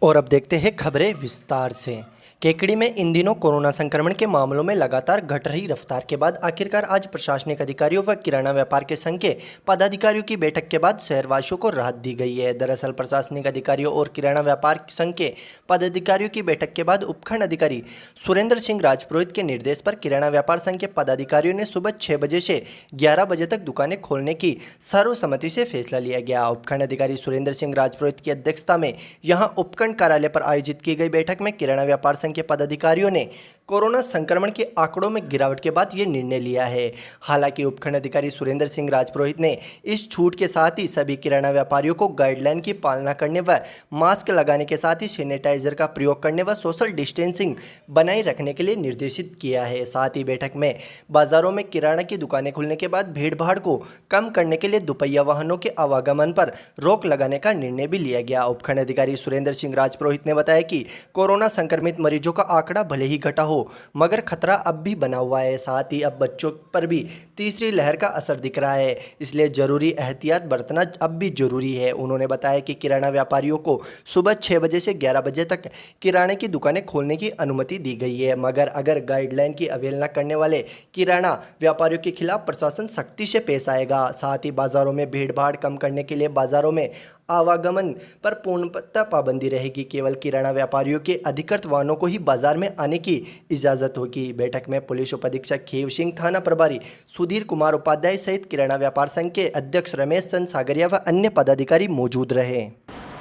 और अब देखते हैं खबरें विस्तार से। केकड़ी में इन दिनों कोरोना संक्रमण के मामलों में लगातार घट रही रफ्तार के बाद आखिरकार आज प्रशासनिक अधिकारियों व किराना व्यापार के संघ के पदाधिकारियों की बैठक के बाद शहरवासियों को राहत दी गई है। दरअसल प्रशासनिक अधिकारियों और किराना व्यापार संघ के पदाधिकारियों की बैठक के बाद उपखंड अधिकारी सुरेंद्र सिंह राजपुरोहित के निर्देश पर किराना व्यापार संघ के पदाधिकारियों ने सुबह 6 बजे से 11 बजे तक दुकानें खोलने की सर्वसम्मति से फैसला लिया गया। उपखंड अधिकारी सुरेंद्र सिंह राजपुरोहित की अध्यक्षता में यहां उपखंड कार्यालय पर आयोजित की गई बैठक में किराना व्यापार संघ के पदाधिकारियों ने कोरोना संक्रमण के आंकड़ों में गिरावट के बाद ये निर्णय लिया है। हालांकि उपखंड अधिकारी सुरेंद्र सिंह राजपुरोहित ने इस छूट के साथ ही सभी किराना व्यापारियों को गाइडलाइन की पालना करने व मास्क लगाने के साथ ही सैनिटाइजर का प्रयोग करने व सोशल डिस्टेंसिंग बनाए रखने के लिए निर्देशित किया है। साथ ही बैठक में बाजारों में किराना की दुकानें खुलने के बाद भीड़ भाड़ को कम करने के लिए दुपहिया वाहनों के आवागमन पर रोक लगाने का निर्णय भी लिया गया। उपखंड अधिकारी सुरेंद्र सिंह राजपुरोहित ने बताया कि कोरोना संक्रमित मरीजों का आंकड़ा भले ही घटा हो मगर खतरा अब भी बना हुआ है। साथ ही अब बच्चों पर भी तीसरी लहर का असर दिख रहा है, इसलिए जरूरी एहतियात बरतना अब भी जरूरी है। उन्होंने बताया कि किराना व्यापारियों को सुबह 6 बजे से 11 बजे तक किराने की दुकानें खोलने की अनुमति दी गई है, मगर अगर गाइडलाइन की अवहेलना करने वाले किराना व्यापारियों के खिलाफ प्रशासन सख्ती से पेश आएगा। साथ ही बाजारों में भीड़ भाड़ कम करने के लिए बाजारों में आवागमन पर पूर्णतः पाबंदी रहेगी। केवल किराना व्यापारियों के अधिकृत वाहनों को ही बाजार में आने की इजाज़त होगी। बैठक में पुलिस उपाधीक्षक खेव सिंह, थाना प्रभारी सुधीर कुमार उपाध्याय सहित किराना व्यापार संघ के अध्यक्ष रमेश चंद सागरिया व अन्य पदाधिकारी मौजूद रहे।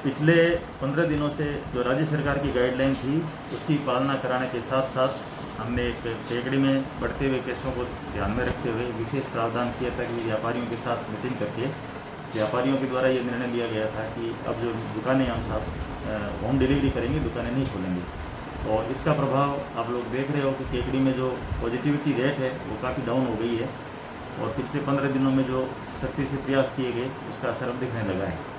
पिछले 15 दिनों से जो राज्य सरकार की गाइडलाइन थी उसकी पालना कराने के साथ साथ हमने एक केकड़ी में बढ़ते हुए केसों को ध्यान में रखते हुए विशेष प्रावधान किया था कि व्यापारियों के साथ मीटिंग करके व्यापारियों के द्वारा ये निर्णय लिया गया था कि अब जो दुकानें हम साथ होम डिलीवरी करेंगे, दुकानें नहीं खोलेंगे। और इसका प्रभाव आप लोग देख रहे हो कि केकड़ी में जो पॉजिटिविटी रेट है वो काफ़ी डाउन हो गई है और पिछले 15 दिनों में जो सख्ती से प्रयास किए गए उसका असर अब दिखने लगा है।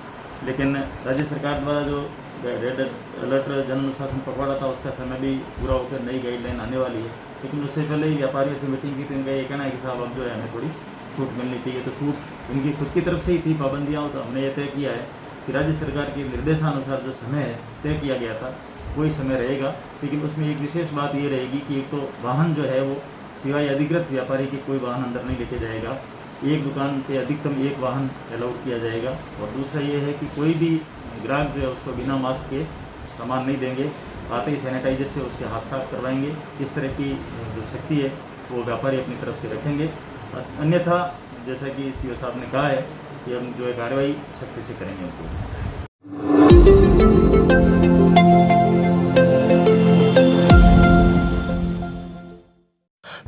लेकिन राज्य सरकार द्वारा जो रेड अलर्ट जन अनुशासन पकवाड़ा था उसका समय भी पूरा होकर नई गाइडलाइन आने वाली है। लेकिन उससे पहले ही व्यापारियों से मीटिंग की तो इनका ये कहना है कि साहब अब जो है हमें थोड़ी छूट मिलनी चाहिए। तो छूट इनकी खुद की तरफ से ही थी पाबंदियाँ, तो हमने ये तय किया है कि राज्य सरकार के निर्देशानुसार जो समय है तय किया गया था वही समय रहेगा। लेकिन उसमें एक विशेष बात ये रहेगी कि एक तो वाहन जो है वो सिवाय अधिकृत व्यापारी के कोई वाहन अंदर नहीं लेके जाएगा। एक दुकान पे अधिकतम एक वाहन अलाउड किया जाएगा। और दूसरा ये है कि कोई भी ग्राहक जो है उसको बिना मास्क के सामान नहीं देंगे, आते ही सैनिटाइजर से उसके हाथ साफ करवाएंगे। इस तरह की जो शक्ति है वो व्यापारी अपनी तरफ से रखेंगे। अन्यथा जैसा कि सीओ साहब ने कहा है कि हम जो है कार्रवाई सख्ती से करेंगे उनको।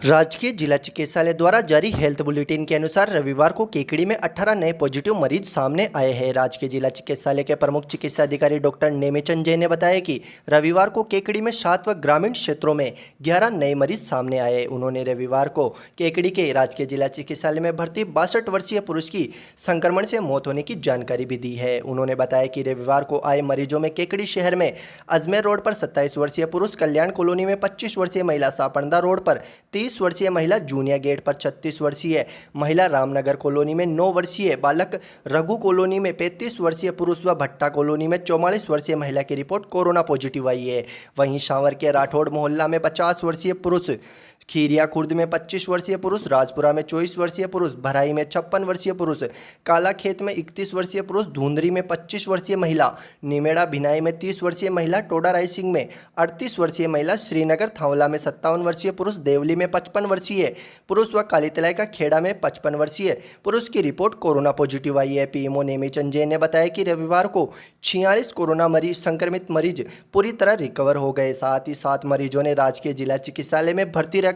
राजकीय जिला चिकित्सालय द्वारा जारी हेल्थ बुलेटिन के अनुसार रविवार को केकड़ी में 18 नए पॉजिटिव मरीज सामने आए हैं। राजकीय जिला चिकित्सालय के प्रमुख चिकित्सा अधिकारी डॉक्टर नेमीचंद जय ने बताया कि रविवार को केकड़ी में 7 व ग्रामीण क्षेत्रों में 11 नए मरीज सामने आए। उन्होंने रविवार को केकड़ी के राजकीय जिला चिकित्सालय में भर्ती 62 वर्षीय पुरुष की संक्रमण से मौत होने की जानकारी भी दी है। उन्होंने बताया कि रविवार को आए मरीजों में केकड़ी शहर में अजमेर रोड पर 27 वर्षीय पुरुष, कल्याण कॉलोनी में 25 वर्षीय महिला, सापंदा रोड पर 30 वर्षीय महिला, जूनिया गेट पर 36 वर्षीय महिला, रामनगर कॉलोनी में 9 वर्षीय बालक, रघु कॉलोनी में 35 वर्षीय पुरुष व भट्टा कॉलोनी में 44 वर्षीय महिला की रिपोर्ट कोरोना पॉजिटिव आई है। वहीं शांवर के राठौड़ मोहल्ला में 50 वर्षीय पुरुष, खीरिया खुर्द में 25 वर्षीय पुरुष, राजपुरा में 24 वर्षीय पुरुष, भराई में 56 वर्षीय पुरुष, काला खेत में 31 वर्षीय पुरुष, धुंधरी में 25 वर्षीय महिला, निमेड़ा भिनाई में 30 वर्षीय महिला, टोडा रायसिंह में 38 वर्षीय महिला, श्रीनगर थावला में 57 वर्षीय पुरुष, देवली में 55 वर्षीय पुरुष व कालीतलाई का खेड़ा में 55 वर्षीय पुरुष की रिपोर्ट कोरोना पॉजिटिव आई है। पीएमओ नेमीचंद जय ने बताया कि रविवार को 46 कोरोना संक्रमित मरीज पूरी तरह रिकवर हो गए। साथ ही 7 मरीजों ने राजकीय जिला चिकित्सालय में भर्ती रहकर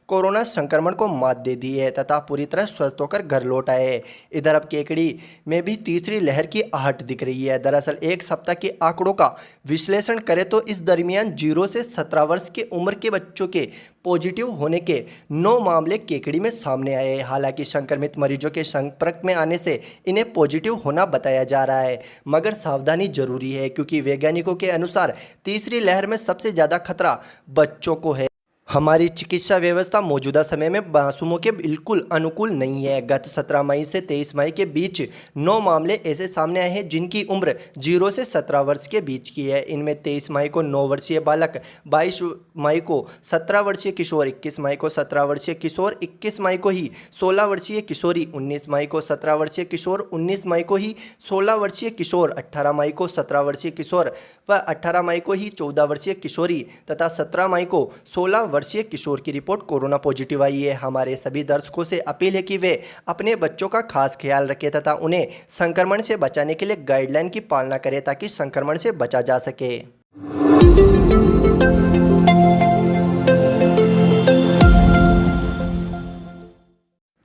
कोरोना संक्रमण को मात दे दी है तथा पूरी तरह स्वस्थ होकर घर लौट आए हैं। इधर अब केकड़ी में भी तीसरी लहर की आहट दिख रही है। दरअसल एक सप्ताह के आंकड़ों का विश्लेषण करें तो इस दरमियान 0 से 17 वर्ष की उम्र के बच्चों के पॉजिटिव होने के 9 मामले केकड़ी में सामने आए हैं। हालांकि संक्रमित मरीजों के संपर्क में आने से इन्हें पॉजिटिव होना बताया जा रहा है, मगर सावधानी जरूरी है क्योंकि वैज्ञानिकों के अनुसार तीसरी लहर में सबसे ज़्यादा खतरा बच्चों को है। हमारी चिकित्सा व्यवस्था मौजूदा समय में मासूमों के बिल्कुल अनुकूल नहीं है। गत 17 मई से 23 मई के बीच 9 मामले ऐसे सामने आए हैं जिनकी उम्र 0 से 17 वर्ष के बीच की है। इनमें 23 मई को 9 वर्षीय बालक, 22 मई को 17 वर्षीय किशोर, 21 मई को 17 वर्षीय किशोर, 21 मई को ही 16 वर्षीय किशोरी, 19 मई को 17 वर्षीय किशोर, 19 मई को ही 16 वर्षीय किशोर, 18 मई को 17 वर्षीय किशोर व 18 मई को ही 14 वर्षीय किशोरी तथा 17 मई को 16 वर्षीय किशोर की रिपोर्ट कोरोना पॉजिटिव आई है। हमारे सभी दर्शकों से अपील है कि वे अपने बच्चों का खास ख्याल रखें तथा उन्हें संक्रमण से बचाने के लिए गाइडलाइन की पालना करें ताकि संक्रमण से बचा जा सके।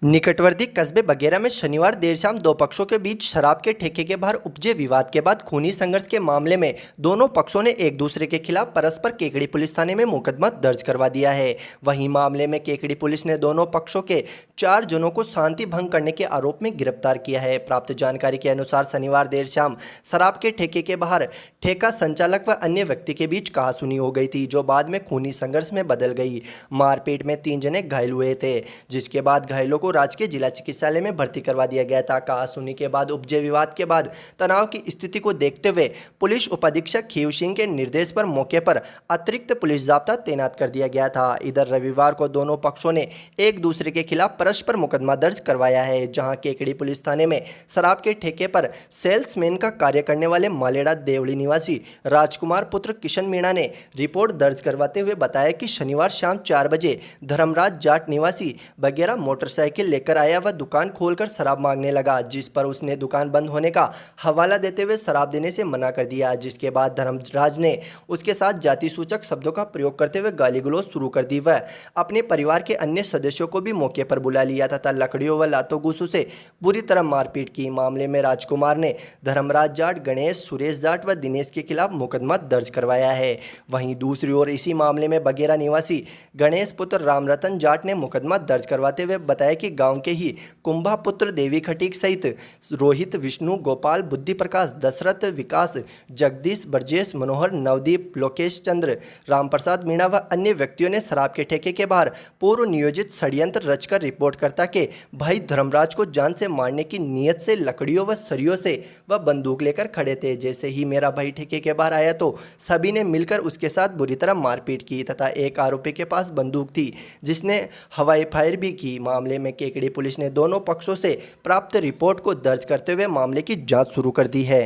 निकटवर्ती कस्बे बगेरा में शनिवार देर शाम दो पक्षों के बीच शराब के ठेके के बाहर उपजे विवाद के बाद खूनी संघर्ष के मामले में दोनों पक्षों ने एक दूसरे के खिलाफ परस्पर केकड़ी पुलिस थाने में मुकदमा दर्ज करवा दिया है। वहीं मामले में केकड़ी पुलिस ने दोनों पक्षों के 4 जनों को शांति भंग करने के आरोप में गिरफ्तार किया है। प्राप्त जानकारी के अनुसार शनिवार देर शाम शराब के ठेके के बाहर ठेका संचालक व अन्य व्यक्ति के बीच कहासुनी हो गई थी, जो बाद में खूनी संघर्ष में बदल गई। मारपीट में 3 जने घायल हुए थे, जिसके बाद घायलों को राजकीय जिला चिकित्सालय में भर्ती करवा दिया गया था। कहासुनी के बाद उपजे विवाद के बाद तनाव की स्थिति को देखते हुए पुलिस उपाधीक्षक खीव सिंह के निर्देश पर मौके पर अतिरिक्त पुलिस जाब्ता तैनात कर दिया गया था। इधर रविवार को दोनों पक्षों ने एक दूसरे के खिलाफ परस्पर मुकदमा दर्ज करवाया है, जहां केकड़ी पुलिस थाने में शराब के ठेके पर सेल्समैन का कार्य करने वाले मालेड़ा देवड़ी निवासी राजकुमार पुत्र किशन मीणा ने रिपोर्ट दर्ज करवाते हुए बताया कि शनिवार शाम 4 बजे धर्मराज जाट निवासी बगेरा मोटरसाइकिल लेकर आया व दुकान खोलकर शराब मांगने लगा, जिस पर उसने दुकान बंद होने का हवाला देते हुए शराब देने से मना कर दिया। जिसके बाद धर्मराज ने उसके साथ जाति सूचक शब्दों का प्रयोग करते हुए गाली गलौज शुरू कर दी व अपने परिवार के अन्य सदस्यों को भी मौके पर बुला लिया तथा लकड़ियों व लातों घूसों से बुरी तरह मारपीट की। मामले में राजकुमार ने धर्मराज जाट, गणेश, सुरेश जाट व दिनेश के खिलाफ मुकदमा दर्ज करवाया है। वहीं दूसरी ओर इसी मामले में बगेरा निवासी गणेश पुत्र रामरतन जाट ने मुकदमा दर्ज करवाते हुए बताया कि गांव के ही कुंभा पुत्र देवी खटीक सहित रोहित, विष्णु, गोपाल, बुद्धि प्रकाश, दशरथ, विकास, जगदीश, ब्रजेश, मनोहर, नवदीप, लोकेश चंद्र, रामप्रसाद मीणा व अन्य व्यक्तियों ने शराब के ठेके के बाहर पूर्व नियोजित षड्यंत्र रचकर रिपोर्ट करता के भाई धर्मराज को जान से मारने की नीयत से लकड़ियों व सरियों से व बंदूक लेकर खड़े थे। जैसे ही मेरा भाई ठेके के बाहर आया तो सभी ने मिलकर उसके साथ बुरी तरह मारपीट की तथा एक आरोपी के पास बंदूक थी, जिसने हवाई फायर भी की। मामले में केकड़ी पुलिस ने दोनों पक्षों से प्राप्त रिपोर्ट को दर्ज करते हुए मामले की जांच शुरू कर दी है।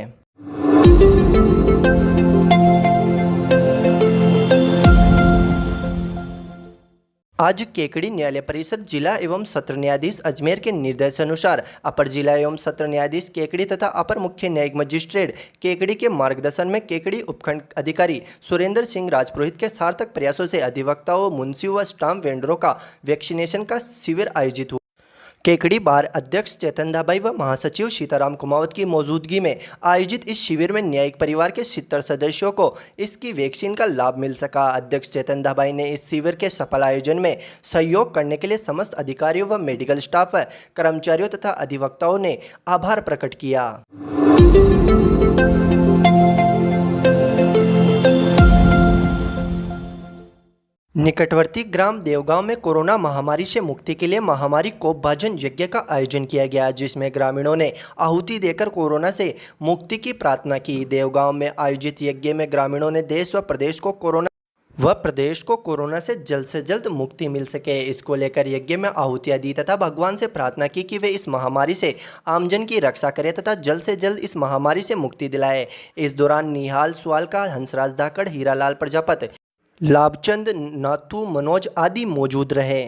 आज केकड़ी न्यायालय परिसर जिला एवं सत्र न्यायाधीश अजमेर के निर्देशानुसार अपर जिला एवं सत्र न्यायाधीश केकड़ी तथा अपर मुख्य न्यायिक मजिस्ट्रेट केकड़ी के मार्गदर्शन में केकड़ी उपखंड अधिकारी सुरेंद्र सिंह राजपुरोहित के सार्थक प्रयासों से अधिवक्ताओं, मुंशियों व स्टाम्प वेंडरों का वैक्सीनेशन का शिविर आयोजित हुआ। केकड़ी बार अध्यक्ष चेतन धाबाई व महासचिव सीताराम कुमावत की मौजूदगी में आयोजित इस शिविर में न्यायिक परिवार के 70 सदस्यों को इसकी वैक्सीन का लाभ मिल सका। अध्यक्ष चेतन धाबाई ने इस शिविर के सफल आयोजन में सहयोग करने के लिए समस्त अधिकारियों व मेडिकल स्टाफ व कर्मचारियों तथा अधिवक्ताओं ने आभार प्रकट किया। निकटवर्ती ग्राम देवगांव में कोरोना महामारी से मुक्ति के लिए महामारी कोप भाजन यज्ञ का आयोजन किया गया, जिसमें ग्रामीणों ने आहुति देकर कोरोना से मुक्ति की प्रार्थना की। देवगांव में आयोजित यज्ञ में ग्रामीणों ने देश व प्रदेश को कोरोना से जल्द मुक्ति मिल सके, इसको लेकर यज्ञ में आहुतियां दी तथा भगवान से प्रार्थना की कि वे इस महामारी से आमजन की रक्षा करें तथा जल्द से जल्द इस महामारी से मुक्ति दिलाए। इस दौरान निहाल सुआल का, हंसराज धाकड़, हीरालाल प्रजापत, लाभचंद, नाथू, मनोज आदि मौजूद रहे।